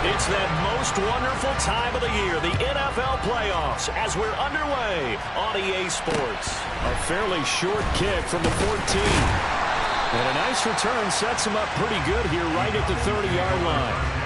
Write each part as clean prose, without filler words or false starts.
It's that most wonderful time of the year, the NFL playoffs, as we're underway on EA Sports. A fairly short kick from the 14. And a nice return sets him up pretty good here right at the 30-yard line.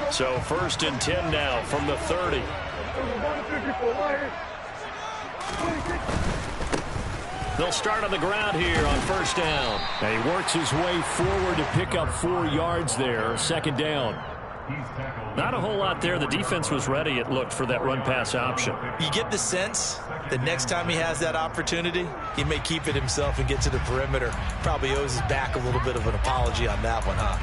So 1st and 10 now from the 30. They'll start on the ground here on 1st down. And he works his way forward to pick up 4 yards there. 2nd down. Not a whole lot there. The defense was ready, it looked, for that run-pass option. You get the sense that next time he has that opportunity, he may keep it himself and get to the perimeter. Probably owes his back a little bit of an apology on that one, huh?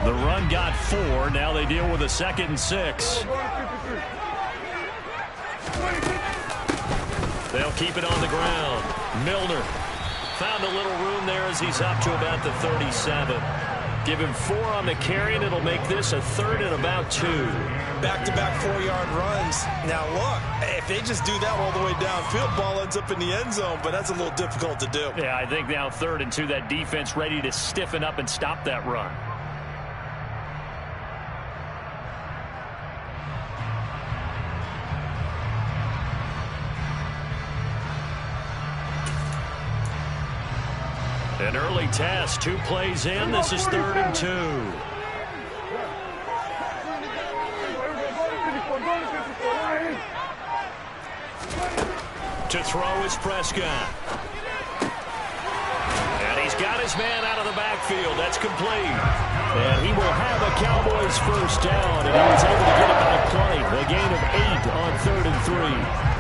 The run got 4. Now they deal with a 2nd and 6. They'll keep it on the ground. Milner found a little room there as he's up to about the 37. Give him 4 on the carry, and it'll make this a 3rd and about 2. Back-to-back 4-yard runs. Now, look, if they just do that all the way downfield, ball ends up in the end zone, but that's a little difficult to do. Yeah, I think now 3rd and 2, that defense ready to stiffen up and stop that run. An early test, 2 plays in. This is 3rd and 2. To throw is Prescott. And he's got his man out of the backfield. That's complete. And he will have a Cowboys 1st down, and he was able to get it back playing. A gain of 8 on 3rd and 3.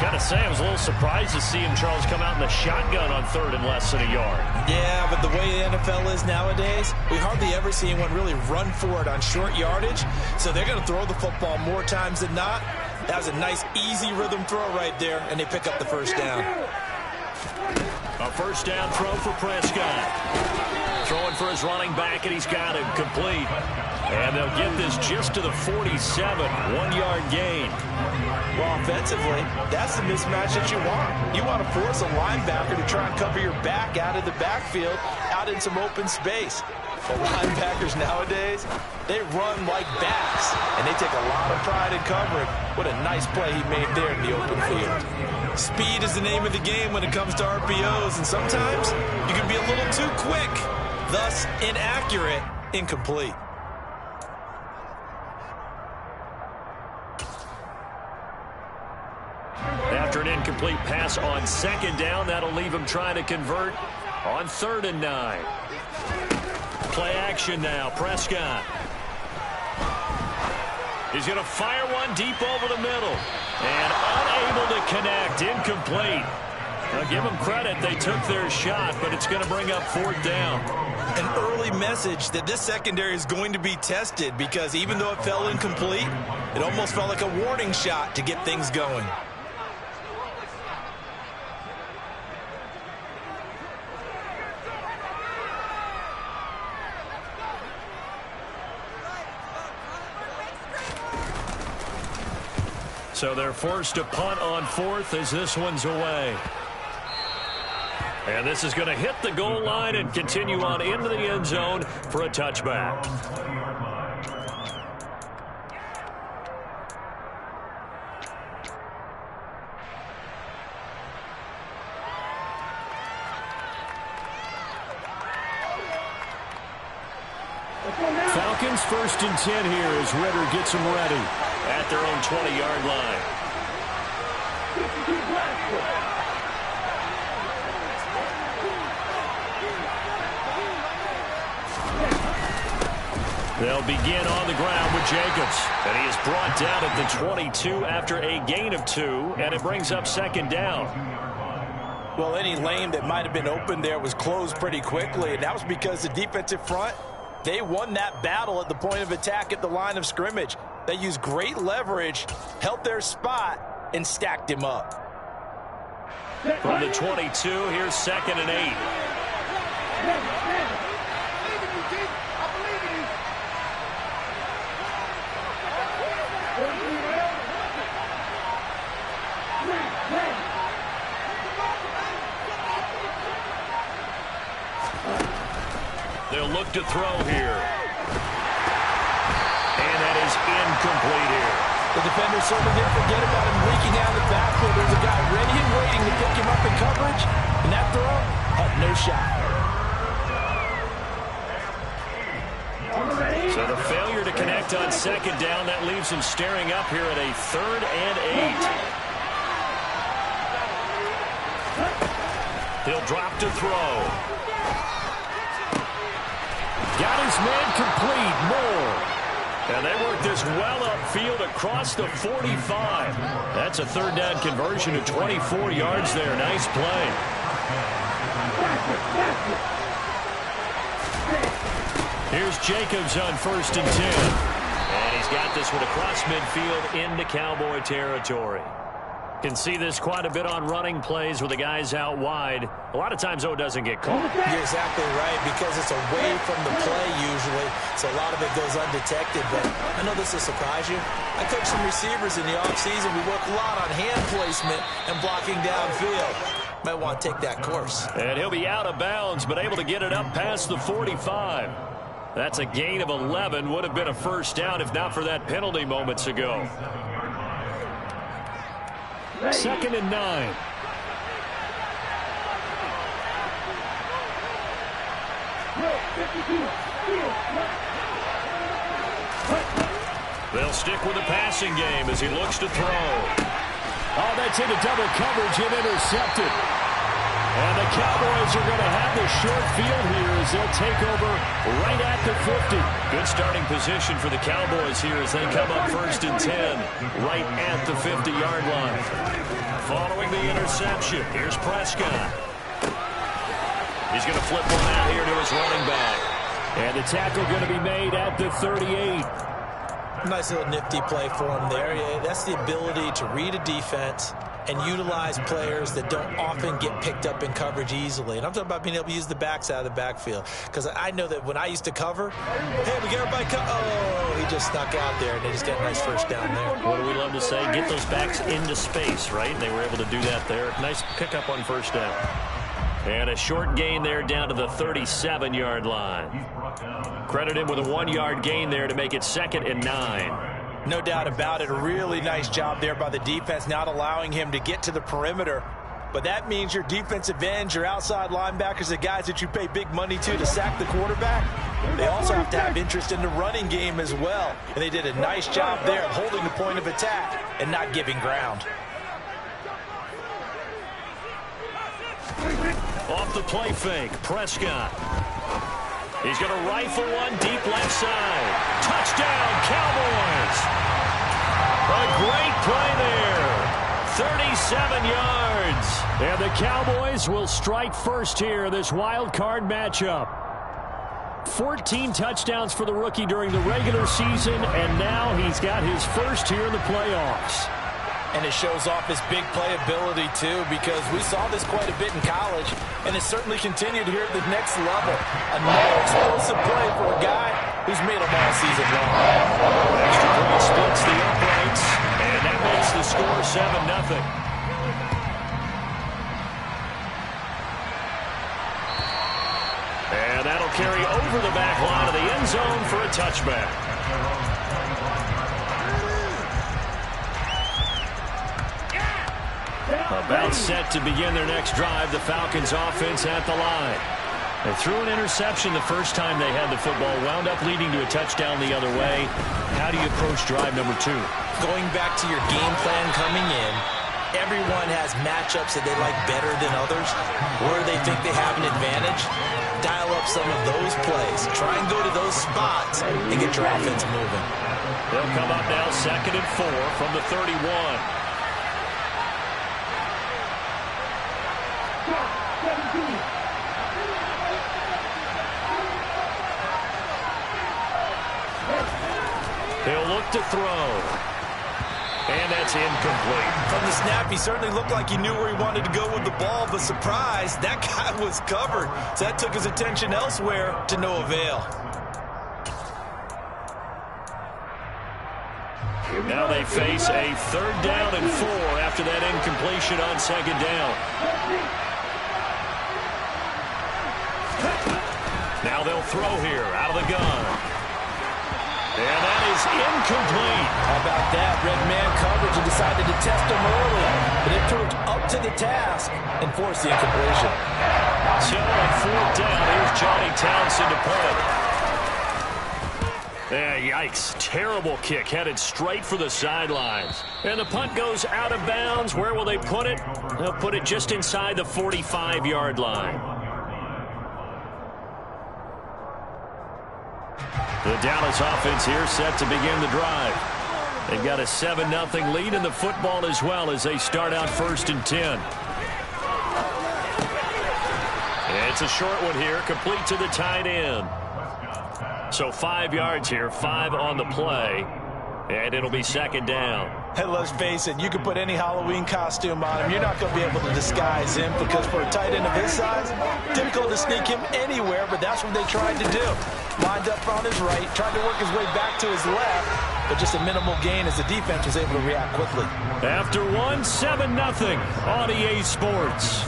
Gotta say, I was a little surprised to see him, Charles, come out in the shotgun on 3rd and less than a yard. Yeah, but the way the NFL is nowadays, we hardly ever see anyone really run for it on short yardage. So they're going to throw the football more times than not. That was a nice, easy rhythm throw right there, and they pick up the 1st down. A 1st down throw for Prescott. Throwing for his running back, and he's got him complete. And they'll get this just to the 47, 1-yard gain. Well, offensively, that's the mismatch that you want. You want to force a linebacker to try and cover your back out of the backfield, out in some open space. But linebackers nowadays, they run like backs, and they take a lot of pride in covering. What a nice play he made there in the open field. Speed is the name of the game when it comes to RPOs, and sometimes you can be a little too quick, thus inaccurate, incomplete. After an incomplete pass on 2nd down, that'll leave him trying to convert on 3rd and 9. Play action now. Prescott. He's going to fire one deep over the middle. And unable to connect. Incomplete. Now give them credit. They took their shot, but it's going to bring up 4th down. An early message that this secondary is going to be tested, because even though it fell incomplete, it almost felt like a warning shot to get things going. So they're forced to punt on 4th as this one's away. And this is going to hit the goal line and continue on into the end zone for a touchback. Falcons 1st and 10 here as Ritter gets them ready at their own 20-yard line. They'll begin on the ground with Jacobs. And he is brought down at the 22 after a gain of 2, and it brings up 2nd down. Well, any lane that might have been open there was closed pretty quickly, and that was because the defensive front They won that battle at the point of attack at the line of scrimmage. They used great leverage, held their spot, and stacked him up. From the 22, here's 2nd and 8. They'll look to throw here. And that is incomplete here. The defender certainly didn't forget about him leaking out of the backfield. There's a guy ready and waiting to pick him up in coverage, and that throw had no shot. So the failure to connect on 2nd down, that leaves him staring up here at a 3rd and 8. He'll drop to throw. Got his man complete. Moore. And they work this well upfield across the 45. That's a 3rd down conversion of 24 yards there. Nice play. Here's Jacobs on 1st and 10. And he's got this one across midfield into Cowboy territory. Can see this quite a bit on running plays with the guys out wide. A lot of times, though, it doesn't get caught. You're exactly right, because it's away from the play usually, so a lot of it goes undetected. But I know this will surprise you. I coach some receivers in the offseason. We work a lot on hand placement and blocking downfield. Might want to take that course. And he'll be out of bounds, but able to get it up past the 45. That's a gain of 11. Would have been a 1st down if not for that penalty moments ago. 2nd and 9. They'll stick with the passing game as he looks to throw. Oh, that's into double coverage and intercepted. And the Cowboys are going to have the short field here as they'll take over right at the 50. Good starting position for the Cowboys here as they come up 1st and 10 right at the 50-yard line. Following the interception, here's Prescott. He's going to flip one out here to his running back. And the tackle going to be made at the 38. Nice little nifty play for him there. Yeah, that's the ability to read a defense and utilize players that don't often get picked up in coverage easily. And I'm talking about being able to use the backs out of the backfield. Because I know that when I used to cover, hey, we got everybody oh, he just snuck out there, and they just got a nice 1st down there. What do we love to say? Get those backs into space, right? They were able to do that there. Nice pickup on 1st down. And a short gain there down to the 37-yard line. Credit him with a 1-yard gain there to make it 2nd and 9. No doubt about it. A really nice job there by the defense, not allowing him to get to the perimeter. But that means your defensive ends, your outside linebackers, the guys that you pay big money to sack the quarterback, they also have to have interest in the running game as well. And they did a nice job there of holding the point of attack and not giving ground. Off the play fake, Prescott. He's going to rifle one deep left side. Touchdown, Cowboys. A great play there. 37 yards. And the Cowboys will strike first here, this wild card matchup. 14 touchdowns for the rookie during the regular season, and now he's got his first here in the playoffs. And it shows off his big playability, too, because we saw this quite a bit in college, and it certainly continued here at the next level. Another explosive play for a guy who's made them all season long. Extra point splits the uprights, and that makes the score 7-0. And that'll carry over the back line of the end zone for a touchback. About set to begin their next drive. The Falcons offense at the line. They threw an interception the first time they had the football, wound up leading to a touchdown the other way. How do you approach drive number 2? Going back to your game plan coming in, everyone has matchups that they like better than others, where they think they have an advantage. Dial up some of those plays. Try and go to those spots and get your offense moving. They'll come up now 2nd and 4 from the 31. look to throw. And that's incomplete. From the snap, he certainly looked like he knew where he wanted to go with the ball, but surprise, that guy was covered. So that took his attention elsewhere to no avail. Now they face a 3rd down and 4 after that incompletion on 2nd down. Now they'll throw here out of the gun. And that is incomplete. How about that? Red man coverage and decided to test him early. But it proved up to the task and forced the incompletion. So on 4th down, here's Johnny Townsend to punt. Yikes. Terrible kick headed straight for the sidelines. And the punt goes out of bounds. Where will they put it? They'll put it just inside the 45-yard line. The Dallas offense here set to begin the drive. They've got a 7-0 lead in the football as well as they start out 1st and 10. It's a short one here, complete to the tight end. So 5 yards here, 5 on the play, and it'll be 2nd down. And let's face it, you can put any Halloween costume on him. You're not going to be able to disguise him because for a tight end of his size, difficult to sneak him anywhere, but that's what they tried to do. Lined up on his right, tried to work his way back to his left, but just a minimal gain as the defense was able to react quickly. After 7-0 on EA Sports.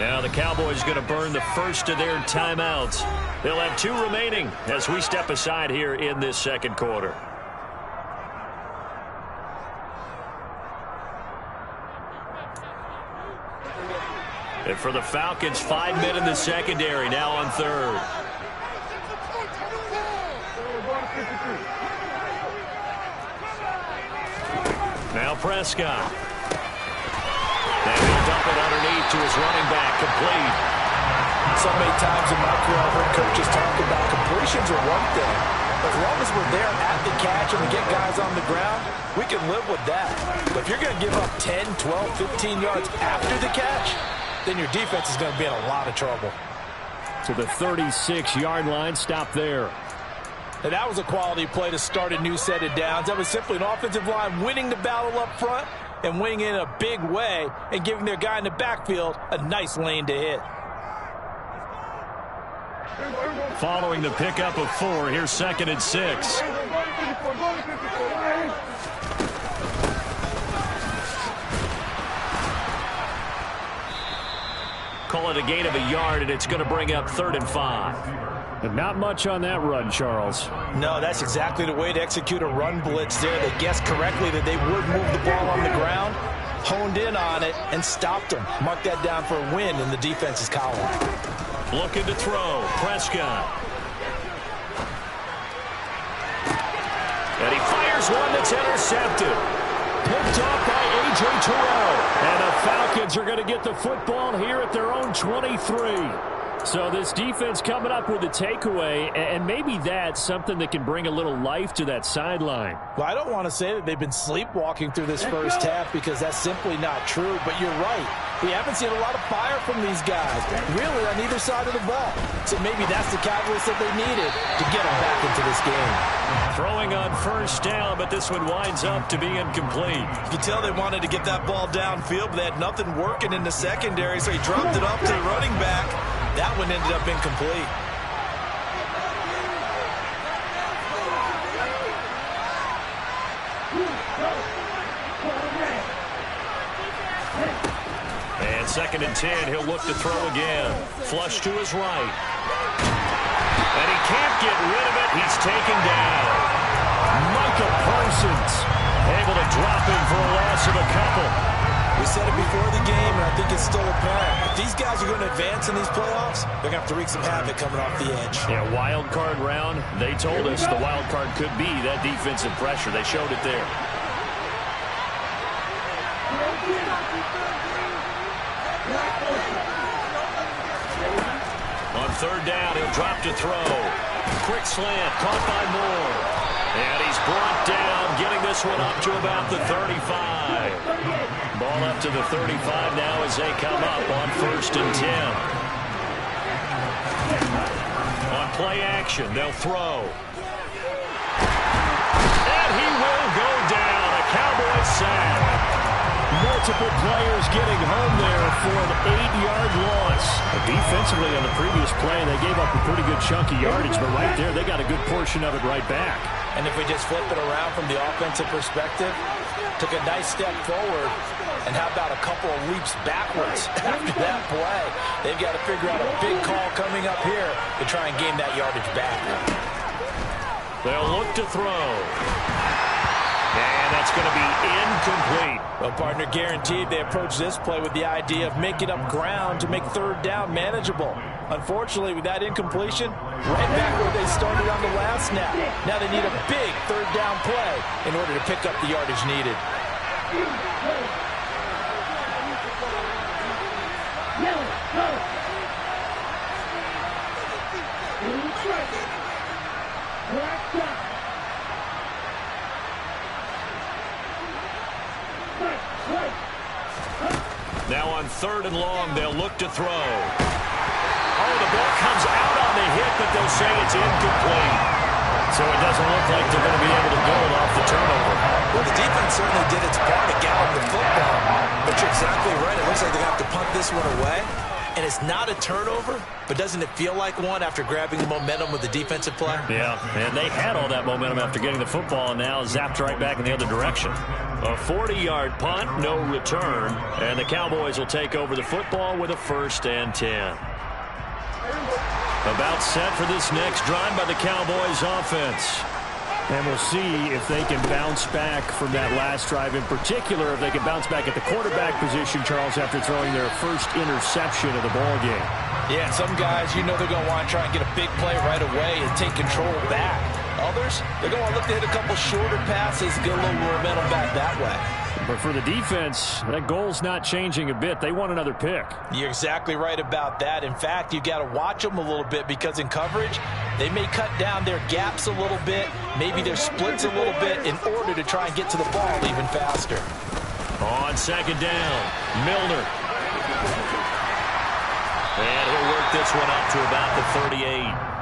Now the Cowboys going to burn the first of their timeouts. They'll have 2 remaining as we step aside here in this 2nd quarter. And for the Falcons, 5 men in the secondary now on 3rd. Now Prescott. And he'll dump it underneath to his running back, complete. So many times in my career, I've heard coaches talk about completions are one thing. As long as we're there at the catch and we get guys on the ground, we can live with that. But if you're going to give up 10, 12, 15 yards after the catch, then your defense is going to be in a lot of trouble. To the 36-yard line, stop there. And that was a quality play to start a new set of downs. That was simply an offensive line winning the battle up front and winning in a big way and giving their guy in the backfield a nice lane to hit. Following the pickup of 4, here's 2nd and 6. Call it a gain of a yard, and it's going to bring up 3rd and 5. And not much on that run, Charles. No, that's exactly the way to execute a run blitz there. They guessed correctly that they would move the ball on the ground, honed in on it, and stopped them. Mark that down for a win in the defense's column. Looking to throw, Prescott. And he fires one that's intercepted. Picked off by A.J. Terrell. And the Falcons are going to get the football here at their own 23. So this defense coming up with a takeaway, and maybe that's something that can bring a little life to that sideline. Well, I don't want to say that they've been sleepwalking through this first half because that's simply not true, but you're right. We haven't seen a lot of fire from these guys, really on either side of the ball. So maybe that's the catalyst that they needed to get them back into this game. Throwing on 1st down, but this one winds up to be incomplete. You can tell they wanted to get that ball downfield, but they had nothing working in the secondary, so he dropped it off to the running back. That one ended up incomplete. And 2nd and 10, he'll look to throw again. Flush to his right. And he can't get rid of it. He's taken down. Micah Parsons able to drop him for a loss of a couple. We said it before the game, and I think it's still apparent. If these guys are going to advance in these playoffs, they're going to have to wreak some havoc coming off the edge. Yeah, wild card round. They told us the wild card could be that defensive pressure. They showed it there. On 3rd down, he'll drop to throw. Quick slant, caught by Moore. And he's brought down, getting this one up to about the 35. Ball up to the 35 now as they come up on 1st and 10. play action. They'll throw. And he will go down. A Cowboys sack. Multiple players getting home there for an 8-yard loss. Defensively on the previous play, they gave up a pretty good chunk of yardage, but right there, they got a good portion of it right back. And if we just flip it around from the offensive perspective, took a nice step forward, and how about a couple of leaps backwards after that play? They've got to figure out a big call coming up here to try and gain that yardage back. They'll look to throw. And that's going to be incomplete. Well, partner, guaranteed they approach this play with the idea of making up ground to make third down manageable. Unfortunately, with that incompletion, right back where they started on the last snap. Now they need a big third down play in order to pick up the yardage needed. Now on 3rd and long, they'll look to throw. Oh, the ball comes out on the hit, but they'll say it's incomplete. So it doesn't look like they're going to be able to build off the turnover. Well, the defense certainly did its part to gallop the football. But you're exactly right. It looks like they're going to have to punt this one away. And it's not a turnover, but doesn't it feel like one after grabbing the momentum with the defensive play? Yeah, and they had all that momentum after getting the football, and now zapped right back in the other direction. A 40-yard punt, no return, and the Cowboys will take over the football with a 1st and 10. About set for this next drive by the Cowboys offense. And we'll see if they can bounce back from that last drive. In particular, if they can bounce back at the quarterback position, Charles, after throwing their first interception of the ball game. Yeah, some guys, you know they're going to want to try and get a big play right away and take control back. Others, they're going to look to hit a couple shorter passes, get a little momentum back that way. But for the defense, that goal's not changing a bit. They want another pick. You're exactly right about that. In fact, you've got to watch them a little bit because in coverage, they may cut down their gaps a little bit, maybe their splits a little bit in order to try and get to the ball even faster. On 2nd down, Milner. And he'll work this one up to about the 38.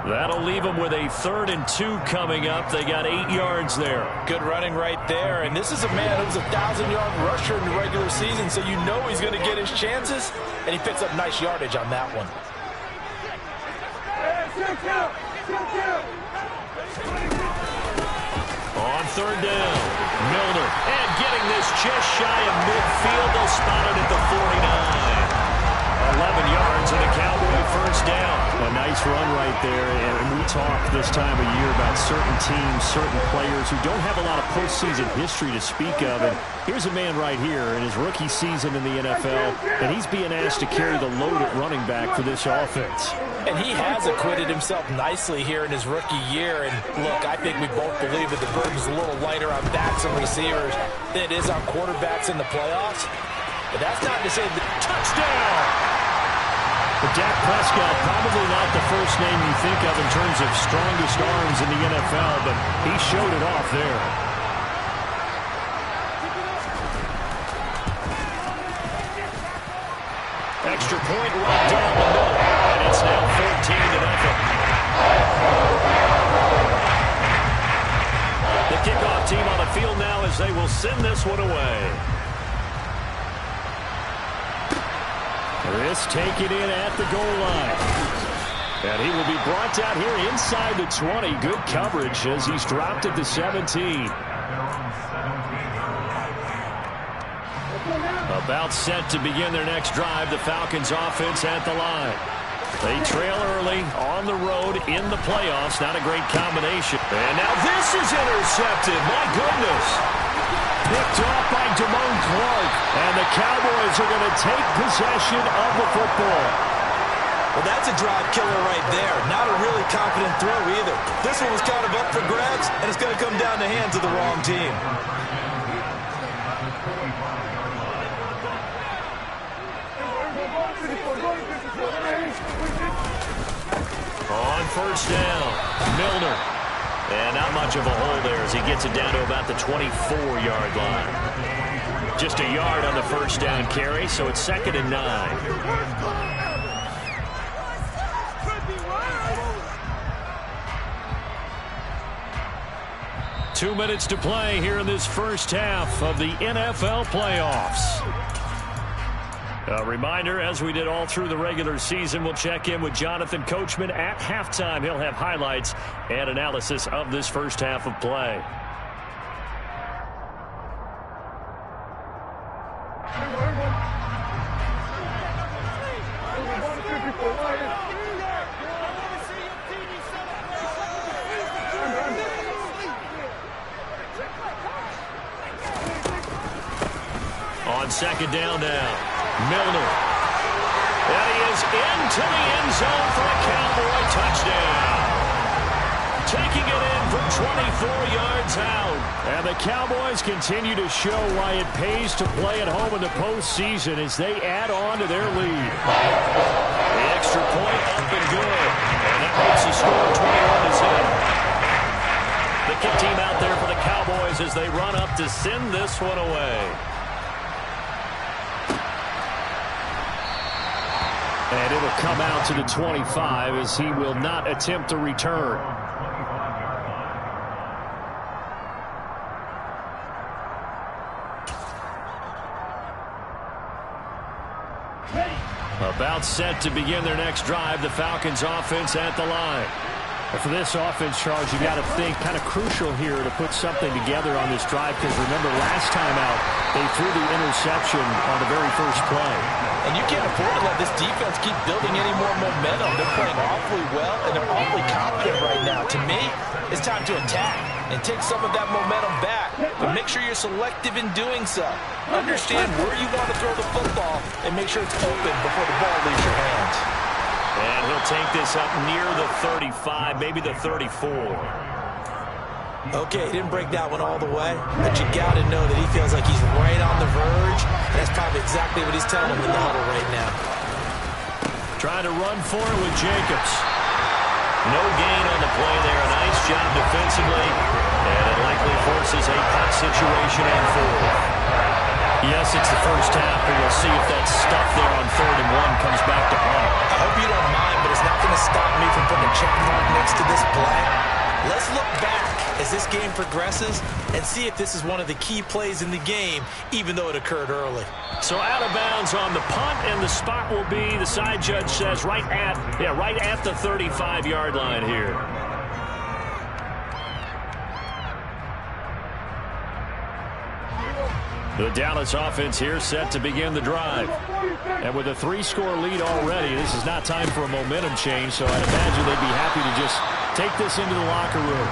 That'll leave them with a 3rd and 2 coming up. They got 8 yards there. Good running right there. And this is a man who's a 1,000-yard rusher in the regular season, so you know he's going to get his chances. And he picks up nice yardage on that one. On 3rd down, Milner. And getting this just shy of midfield. They'll spot it at the 49. 11 yards and a Cowboy 1st down. A nice run right there, and we talk this time of year about certain teams, certain players who don't have a lot of postseason history to speak of, and here's a man right here in his rookie season in the NFL, and he's being asked to carry the load at running back for this offense. And he has acquitted himself nicely here in his rookie year, and look, I think we both believe that the burden's a little lighter on backs and receivers than it is on quarterbacks in the playoffs, but that's not to say the touchdown. But Dak Prescott, probably not the first name you think of in terms of strongest arms in the NFL, but he showed it off there. Extra point right down the middle, and it's now 14-0. The kickoff team on the field now as they will send this one away. This taken in at the goal line. And he will be brought down here inside the 20. Good coverage as he's dropped at the 17. About set to begin their next drive. The Falcons offense at the line. They trail early on the road in the playoffs. Not a great combination. And now this is intercepted. My goodness. Picked off by Damone Clark. And the Cowboys are going to take possession of the football. Well, that's a drive killer right there. Not a really confident throw either. This one was kind of up for grabs, and it's going to come down the hands of the wrong team. On 1st down, Milner. And not much of a hole there as he gets it down to about the 24-yard line. Just a yard on the 1st down carry, so it's 2nd and 9. 2 minutes to play here in this first half of the NFL playoffs. A reminder, as we did all through the regular season, we'll check in with Jonathan Coachman at halftime. He'll have highlights and analysis of this first half of play. On second down now, Milner. And he is into the end zone for a Cowboy touchdown. Taking it in from 24 yards out. And the Cowboys continue to show why it pays to play at home in the postseason as they add on to their lead. The extra point up and good. And that makes the score 21-7. The kick team out there for the Cowboys as they run up to send this one away. And it'll come out to the 25 as he will not attempt a return. About set to begin their next drive, the Falcons offense at the line. And for this offense, Charles, you got to think kind of crucial here to put something together on this drive because remember last time out they threw the interception on the very first play. And you can't afford to let this defense keep building any more momentum. They're playing awfully well, and they're awfully confident right now. To me, it's time to attack and take some of that momentum back. But make sure you're selective in doing so. Understand where you want to throw the football and make sure it's open before the ball leaves your hands. And he'll take this up near the 35, maybe the 34. Okay, he didn't break that one all the way, but you got to know that he feels like he's right on the verge. That's probably exactly what he's telling him in the huddle right now. Trying to run for it with Jacobs. No gain on the play there. A nice job defensively, and it likely forces a punt situation and forward. Yes, it's the first half, but we'll see if that stuff there on 3rd and 1 comes back to haunt. I hope you don't mind, but it's not going to stop me from putting a check mark next to this play. Let's look back as this game progresses and see if this is one of the key plays in the game, even though it occurred early. So out of bounds on the punt, and the spot will be, the side judge says, right at the 35-yard line here. The Dallas offense here set to begin the drive. And with a 3-score lead already, this is not time for a momentum change, so I'd imagine they'd be happy to just take this into the locker room.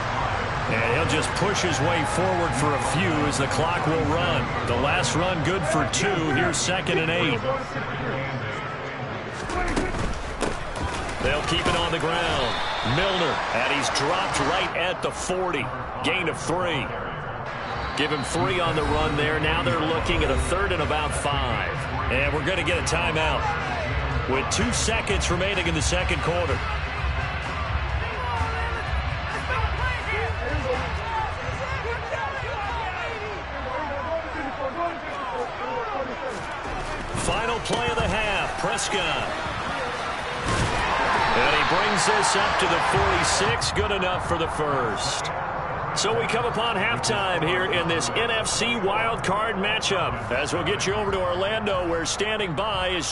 And he'll just push his way forward for a few as the clock will run. The last run good for 2. Here's 2nd and 8. They'll keep it on the ground. Milner, and he's dropped right at the 40. Gain of 3. Give him 3 on the run there. Now they're looking at a 3rd and about 5. And we're going to get a timeout with 2 seconds remaining in the second quarter. Final play of the half, Prescott. And he brings this up to the 46, good enough for the first. So we come upon halftime here in this NFC wildcard matchup. As we'll get you over to Orlando, where standing by is